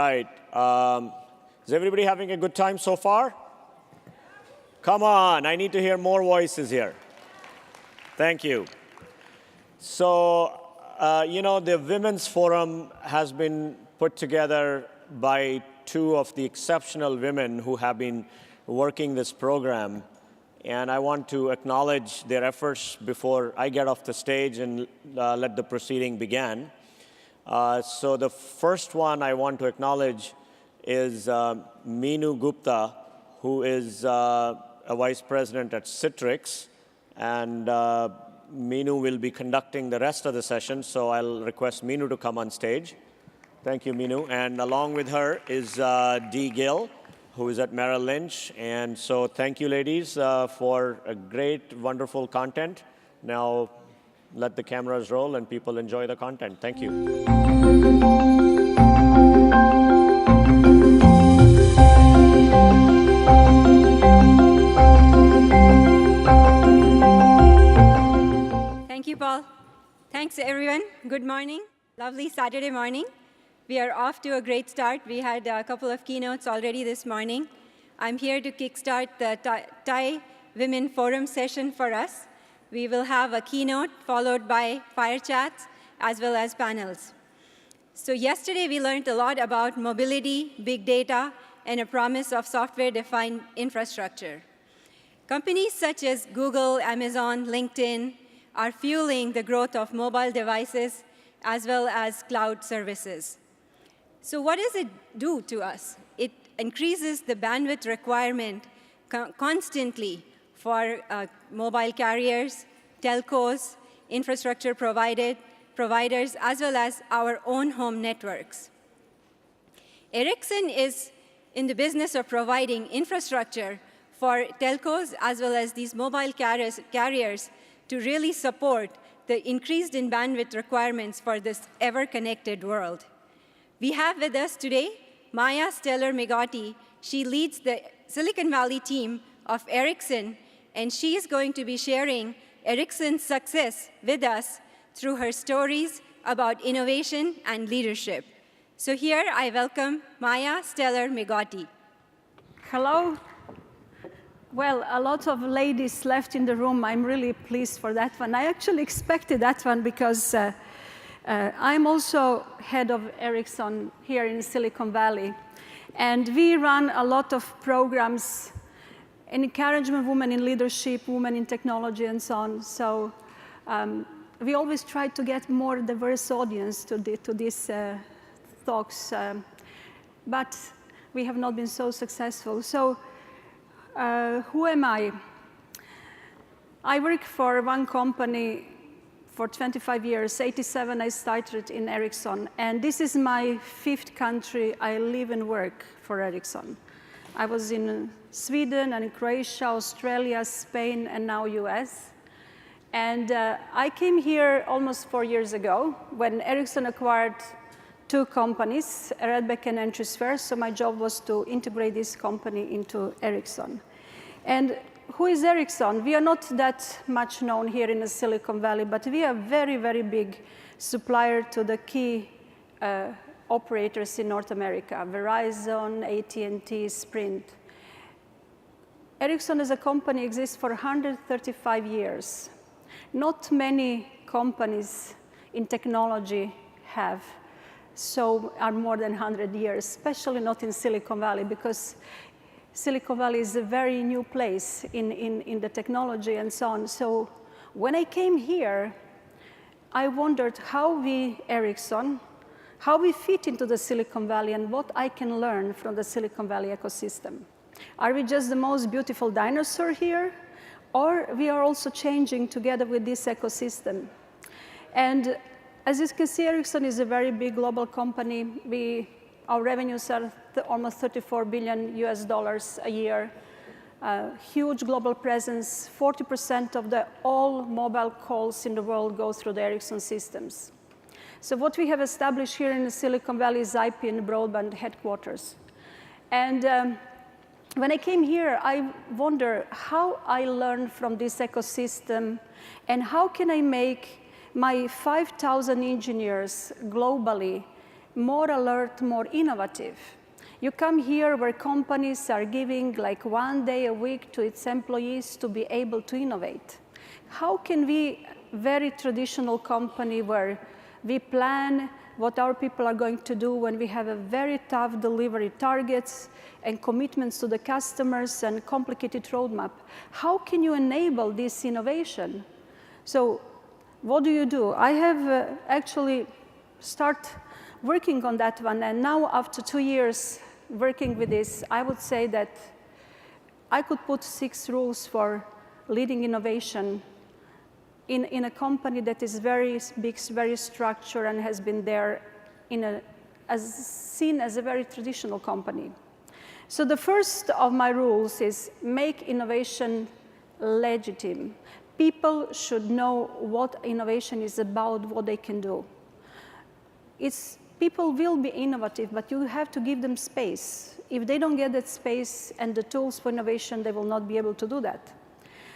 right. Is everybody having a good time so far? Come on, I need to hear more voices here. Thank you. So, the Women's Forum has been put together by two of the exceptional women who have been working this program. And I want to acknowledge their efforts before I get off the stage and let the proceeding begin. So the first one I want to acknowledge is Minoo Gupta, who is a vice president at Citrix. And Minoo will be conducting the rest of the session, so I'll request Minoo to come on stage. Thank you, Minoo. And along with her is Dee Gill, who is at Merrill Lynch. And so thank you, ladies, for a great, wonderful content. Now, let the cameras roll and people enjoy the content. Thank you. Thank you, Paul. Thanks, everyone. Good morning. Lovely Saturday morning. We are off to a great start. We had a couple of keynotes already this morning. I'm here to kickstart the TiE Women Forum session for us. We will have a keynote followed by fire chats as well as panels. So yesterday we learned a lot about mobility, big data, and a promise of software-defined infrastructure. Companies such as Google, Amazon, LinkedIn are fueling the growth of mobile devices as well as cloud services. So what does it do to us? It increases the bandwidth requirement constantly for mobile carriers, telcos, infrastructure providers, as well as our own home networks. Ericsson is in the business of providing infrastructure for telcos as well as these mobile carriers to really support the increased in bandwidth requirements for this ever-connected world. We have with us today Maya Strelar-Migotti. She leads the Silicon Valley team of Ericsson, and she is going to be sharing Ericsson's success with us through her stories about innovation and leadership. So here I welcome Maya Strelar-Migotti. Hello. Well, a lot of ladies left in the room. I'm really pleased for that one. I actually expected that one because I'm also head of Ericsson here in Silicon Valley. And we run a lot of programs, encouragement women in leadership, women in technology, and so on. So we always try to get more diverse audience to these talks. But we have not been so successful. So who am I? I work for one company for 25 years. 87, I started in Ericsson. And this is my 5th country I live and work for Ericsson. I was in Sweden and Croatia, Australia, Spain, and now US. And I came here almost 4 years ago when Ericsson acquired 2 companies, Redback and Entrepreneurship. So my job was to integrate this company into Ericsson. And who is Ericsson? We are not that much known here in the Silicon Valley, but we are a very, very big supplier to the key operators in North America, Verizon, AT&T, Sprint. Ericsson as a company exists for 135 years. Not many companies in technology have are more than 100 years, especially not in Silicon Valley, because Silicon Valley is a very new place in the technology and so on. So when I came here, I wondered how we, Ericsson, how we fit into the Silicon Valley and what I can learn from the Silicon Valley ecosystem. Are we just the most beautiful dinosaur here? Or we are also changing together with this ecosystem? And as you can see, Ericsson is a very big global company. Our revenues are almost $34 billion a year. Huge global presence. 40% of all mobile calls in the world go through the Ericsson systems. So what we have established here in the Silicon Valley is IP and Broadband headquarters. And when I came here, I wonder how I learn from this ecosystem and how can I make my 5,000 engineers globally more alert, more innovative. You come here where companies are giving like 1 day a week to its employees to be able to innovate. How can we, very traditional company where we plan what our people are going to do when we have a very tough delivery targets and commitments to the customers and complicated roadmap, how can you enable this innovation? So what do? I have actually started working on that one, and now after 2 years working with this, I would say that I could put 6 rules for leading innovation in a company that is very big, very structured, and has been there seen as a very traditional company. So the first of my rules is make innovation legitimate. People should know what innovation is about, what they can do. People will be innovative, but you have to give them space. If they don't get that space and the tools for innovation, they will not be able to do that.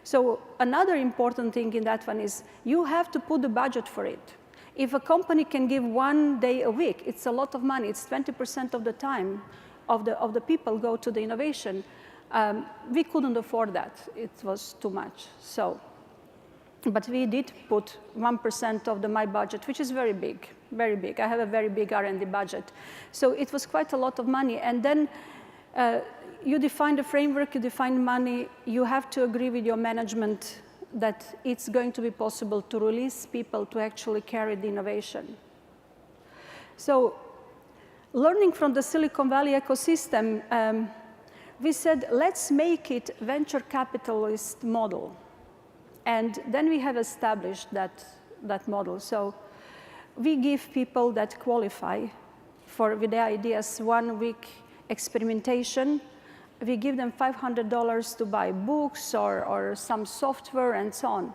So another important thing in that one is you have to put the budget for it. If a company can give 1 day a week, it's a lot of money. It's 20% of the time of the people go to the innovation. We couldn't afford that. It was too much. But we did put 1% of my budget, which is very big, very big. I have a very big R&D budget. So it was quite a lot of money. And then you define the framework, you define money, you have to agree with your management that it's going to be possible to release people to actually carry the innovation. So learning from the Silicon Valley ecosystem, we said, let's make it venture capitalist model. And then we have established that model. So we give people that qualify with their ideas 1 week experimentation. We give them $500 to buy books or some software and so on.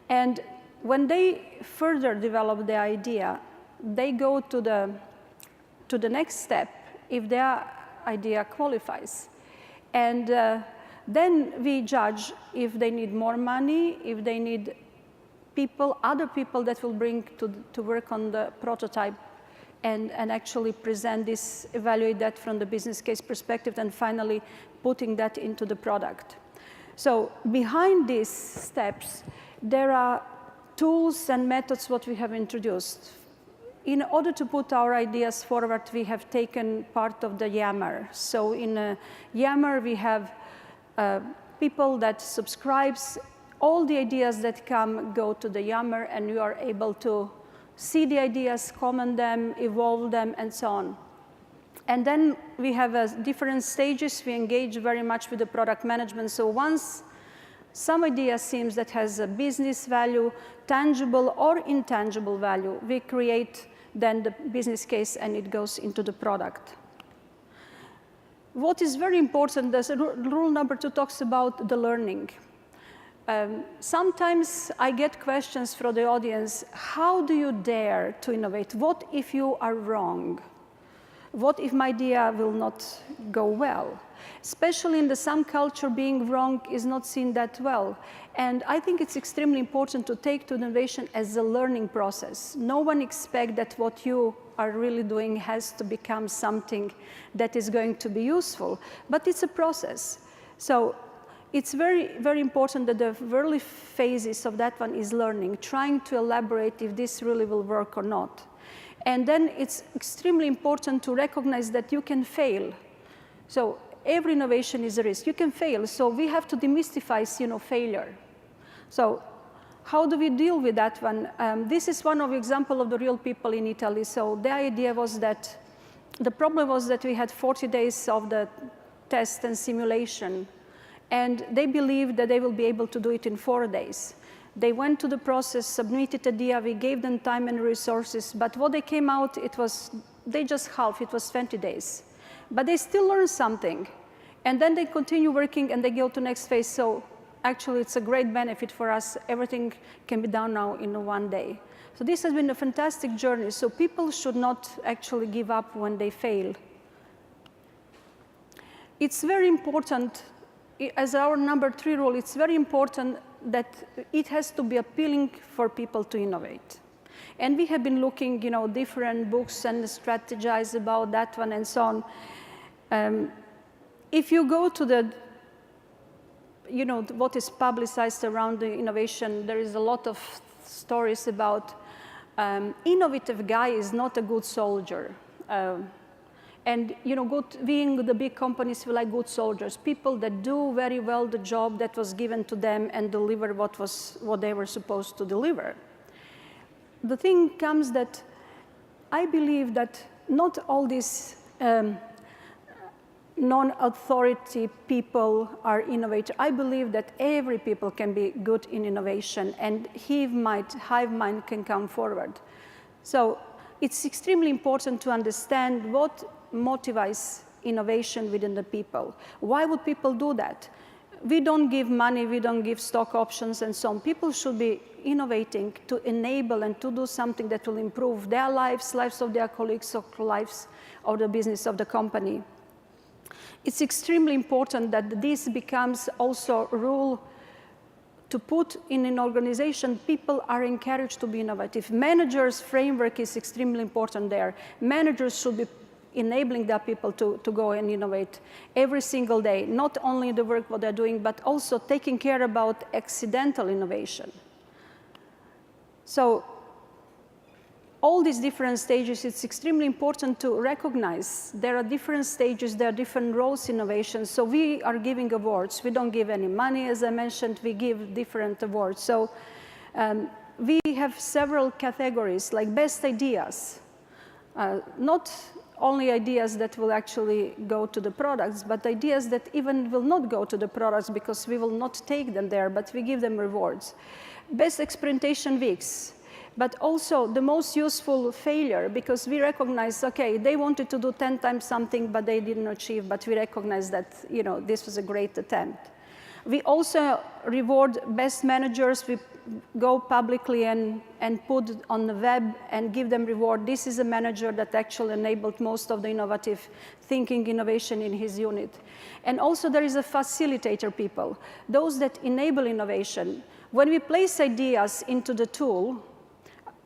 And when they further develop the idea, they go to the next step if their idea qualifies. And then we judge if they need more money, if they need other people that will bring to work on the prototype and actually present this, evaluate that from the business case perspective, and finally putting that into the product. So behind these steps, there are tools and methods what we have introduced. In order to put our ideas forward, we have taken part of the Yammer. So in Yammer, we have people that subscribes. All the ideas that come go to the Yammer, and you are able to see the ideas, comment them, evolve them, and so on. And then we have different stages. We engage very much with the product management. So once some idea seems that has a business value, tangible or intangible value, we create then the business case, and it goes into the product. What is very important, rule number 2 talks about the learning. Sometimes I get questions from the audience, how do you dare to innovate? What if you are wrong? What if my idea will not go well? Especially in some culture, being wrong is not seen that well. And I think it's extremely important to take to innovation as a learning process. No one expects that what you are really doing has to become something that is going to be useful, but it's a process. So it's very, very important that the early phases of that one is learning, trying to elaborate if this really will work or not. And then it's extremely important to recognize that you can fail. So every innovation is a risk. You can fail. So we have to demystify, failure. So how do we deal with that one? This is one of the examples of the real people in Italy. So the idea was that the problem was that we had 40 days of the test and simulation. And they believed that they will be able to do it in 4 days. They went to the process, submitted a idea, we gave them time and resources, but what they came out, they just half, it was 20 days. But they still learned something. And then they continue working and they go to next phase. So actually, it's a great benefit for us. Everything can be done now in 1 day. So this has been a fantastic journey. So people should not actually give up when they fail. It's very important. As our number 3 rule, it's very important that it has to be appealing for people to innovate. And we have been looking, different books and strategize about that one and so on. If you go to the, what is publicized around the innovation, there is a lot of stories about innovative guy is not a good soldier. And being the big companies feel like good soldiers, people that do very well the job that was given to them and deliver what they were supposed to deliver. The thing comes that I believe that not all these non-authority people are innovators. I believe that every people can be good in innovation, and hive mind can come forward. So it's extremely important to understand what motivates innovation within the people. Why would people do that? We don't give money, we don't give stock options and so on. People should be innovating to enable and to do something that will improve their lives, lives of their colleagues, or lives of the business of the company. It's extremely important that this becomes also a rule to put in an organization. People are encouraged to be innovative. Managers' framework is extremely important there. Managers should be enabling their people to go and innovate every single day, not only the work what they're doing, but also taking care about accidental innovation. So all these different stages, it's extremely important to recognize there are different stages, there are different roles in innovation. So we are giving awards. We don't give any money, as I mentioned, we give different awards. So we have several categories, like best ideas, not only ideas that will actually go to the products, but ideas that even will not go to the products because we will not take them there, but we give them rewards. Best experimentation weeks, but also the most useful failure, because we recognize, okay, they wanted to do 10 times something, but they didn't achieve, but we recognize that, this was a great attempt. We also reward best managers. We go publicly and put on the web and give them reward. This is a manager that actually enabled most of the innovative thinking, innovation in his unit. And also there is a facilitator people, those that enable innovation. When we place ideas into the tool,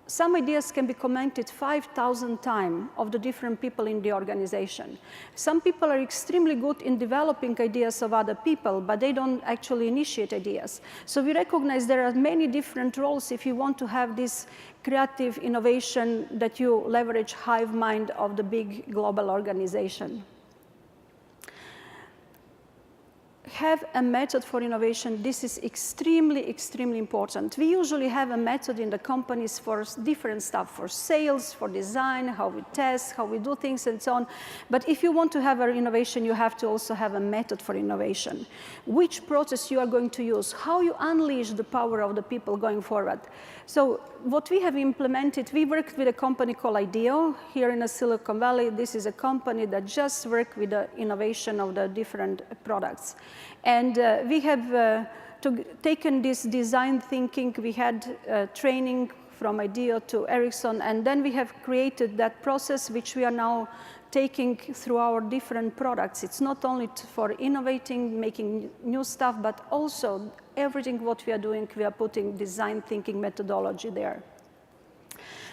some ideas can be commented 5,000 times of the different people in the organization. Some people are extremely good in developing ideas of other people, but they don't actually initiate ideas. So we recognize there are many different roles if you want to have this creative innovation that you leverage hive mind of the big global organization. Have a method for innovation. This is extremely, extremely important. We usually have a method in the companies for different stuff, for sales, for design, how we test, how we do things, and so on. But if you want to have an innovation, you have to also have a method for innovation. Which process you are going to use, how you unleash the power of the people going forward. So what we have implemented, we worked with a company called IDEO here in Silicon Valley. This is a company that just works with the innovation of the different products. And we have taken this design thinking. We had training from IDEO to Ericsson, and then we have created that process which we are now taking through our different products. It's not only for innovating, making new stuff, but also everything what we are doing, we are putting design thinking methodology there.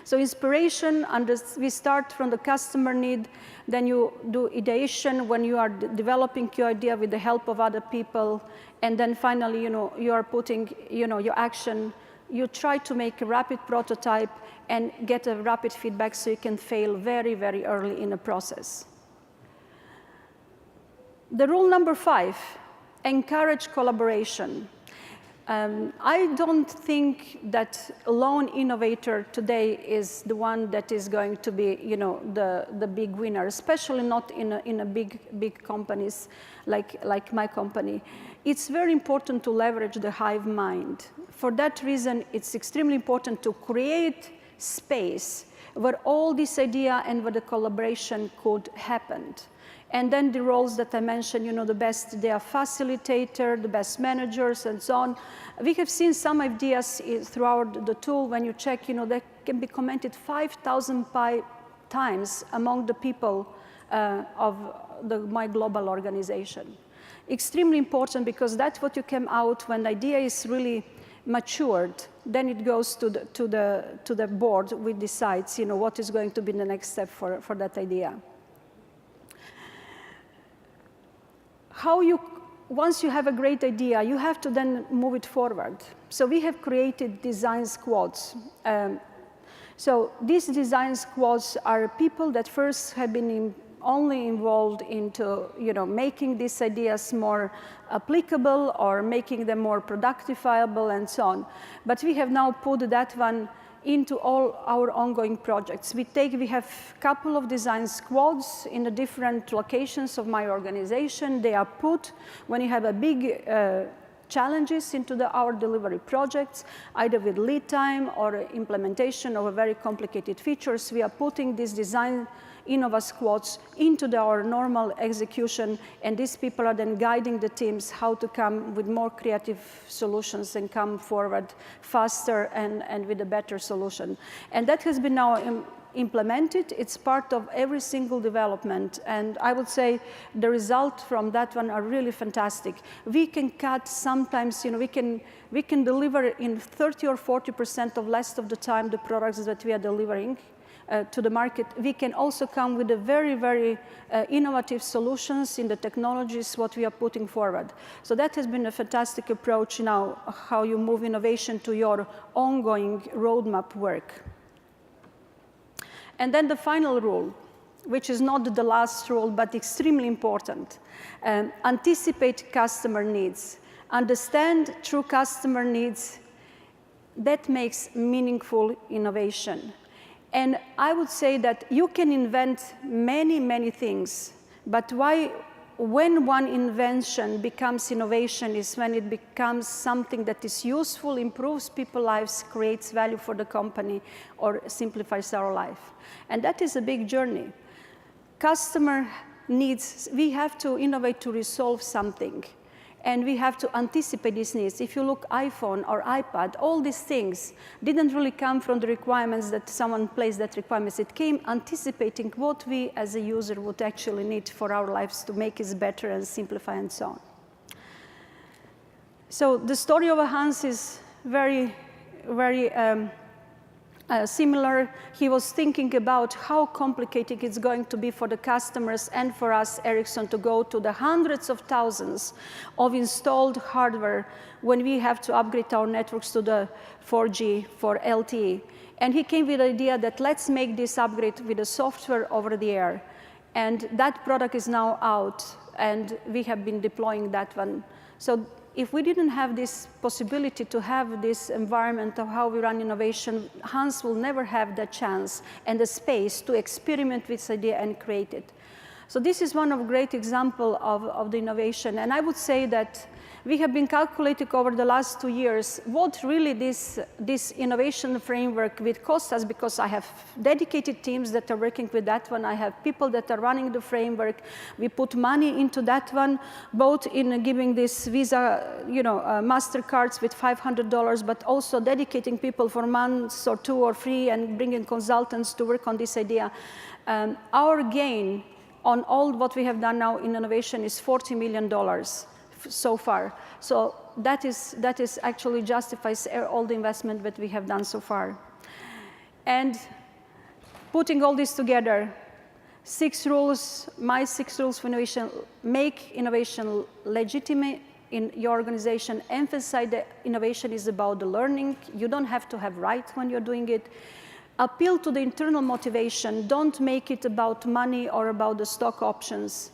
So inspiration, we start from the customer need, then you do ideation when you are developing your idea with the help of other people, and then finally, you are putting, your action. You try to make a rapid prototype and get a rapid feedback so you can fail very, very early in the process. The rule number 5, encourage collaboration. I don't think that a lone innovator today is the one that is going to be, the big winner, especially not in a big companies like my company. It's very important to leverage the hive mind. For that reason, it's extremely important to create space where all this idea and where the collaboration could happen. And then the roles that I mentioned, the best, they are facilitator, the best managers, and so on. We have seen some ideas throughout the tool. When you check, they can be commented 5,000 times among the people of my global organization. Extremely important, because that's what you came out when the idea is really matured, then it goes to the board, which decides, what is going to be the next step for that idea. Once you have a great idea, you have to then move it forward. So we have created design squads. So these design squads are people that first have been only involved into making these ideas more applicable or making them more productifiable and so on. But we have now put that one into all our ongoing projects. We have a couple of design squads in the different locations of my organization. They are put when you have a big challenges into our delivery projects, either with lead time or implementation of a very complicated features. We are putting these design Innova squads into our normal execution, and these people are then guiding the teams how to come with more creative solutions and come forward faster and with a better solution. And that has been now implemented. It's part of every single development, and I would say the results from that one are really fantastic. We can cut sometimes, we can deliver in 30 or 40% of less of the time the products that we are delivering to the market. We can also come with a very, very innovative solutions in the technologies what we are putting forward. So that has been a fantastic approach now, how you move innovation to your ongoing roadmap work. And then the final rule, which is not the last rule, but extremely important. Anticipate customer needs. Understand true customer needs. That makes meaningful innovation. And I would say that you can invent many, many things, but when one invention becomes innovation is when it becomes something that is useful, improves people's lives, creates value for the company, or simplifies our life. And that is a big journey. Customer needs, we have to innovate to resolve something. And we have to anticipate these needs. If you look iPhone or iPad, all these things didn't really come from the requirements that someone placed that requirements. It came anticipating what we as a user would actually need for our lives to make it better and simplify and so on. So the story of Hans is very, very similar. He was thinking about how complicated it's going to be for the customers and for us, Ericsson, to go to the hundreds of thousands of installed hardware when we have to upgrade our networks to the 4G for LTE. And he came with the idea that let's make this upgrade with the software over the air. And that product is now out, and we have been deploying that one. So if we didn't have this possibility to have this environment of how we run innovation, Hans will never have the chance and the space to experiment with this idea and create it. So this is one of great example of the innovation. And I would say that we have been calculating over the last 2 years what really this innovation framework will cost us, because I have dedicated teams that are working with that one. I have people that are running the framework. We put money into that one, both in giving this Visa, MasterCards with $500, but also dedicating people for months or 2 or 3 and bringing consultants to work on this idea. Our gain on all what we have done now in innovation is $40 million. So far. So that is actually justifies all the investment that we have done so far. And putting all this together, 6 rules, my 6 rules for innovation: make innovation legitimate in your organization, emphasize that innovation is about the learning. You don't have to have right when you're doing it. Appeal to the internal motivation. Don't make it about money or about the stock options.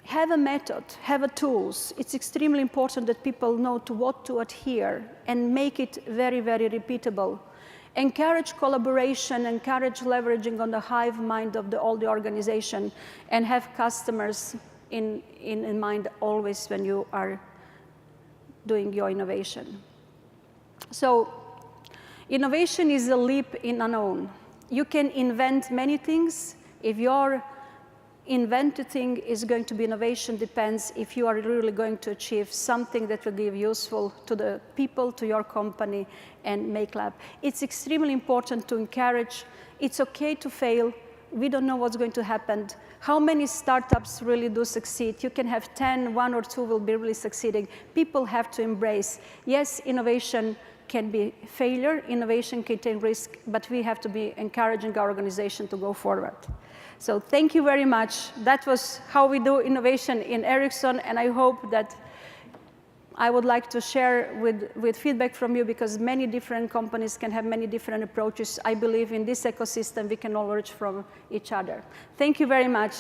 Have a method, have a tools. It's extremely important that people know to what to adhere and make it very, very repeatable. Encourage collaboration, encourage leveraging on the hive mind of all the organization, and have customers in mind always when you are doing your innovation. So innovation is a leap in unknown. You can invent many things. If your invented thing is going to be innovation, depends if you are really going to achieve something that will be useful to the people, to your company, and make lab. It's extremely important to encourage. It's okay to fail. We don't know what's going to happen. How many startups really do succeed? You can have 10, 1 or 2 will be really succeeding. People have to embrace. Yes, innovation can be failure, innovation can take risk, but we have to be encouraging our organization to go forward. So thank you very much. That was how we do innovation in Ericsson, and I hope that I would like to share with feedback from you, because many different companies can have many different approaches. I believe in this ecosystem we can all learn from each other. Thank you very much.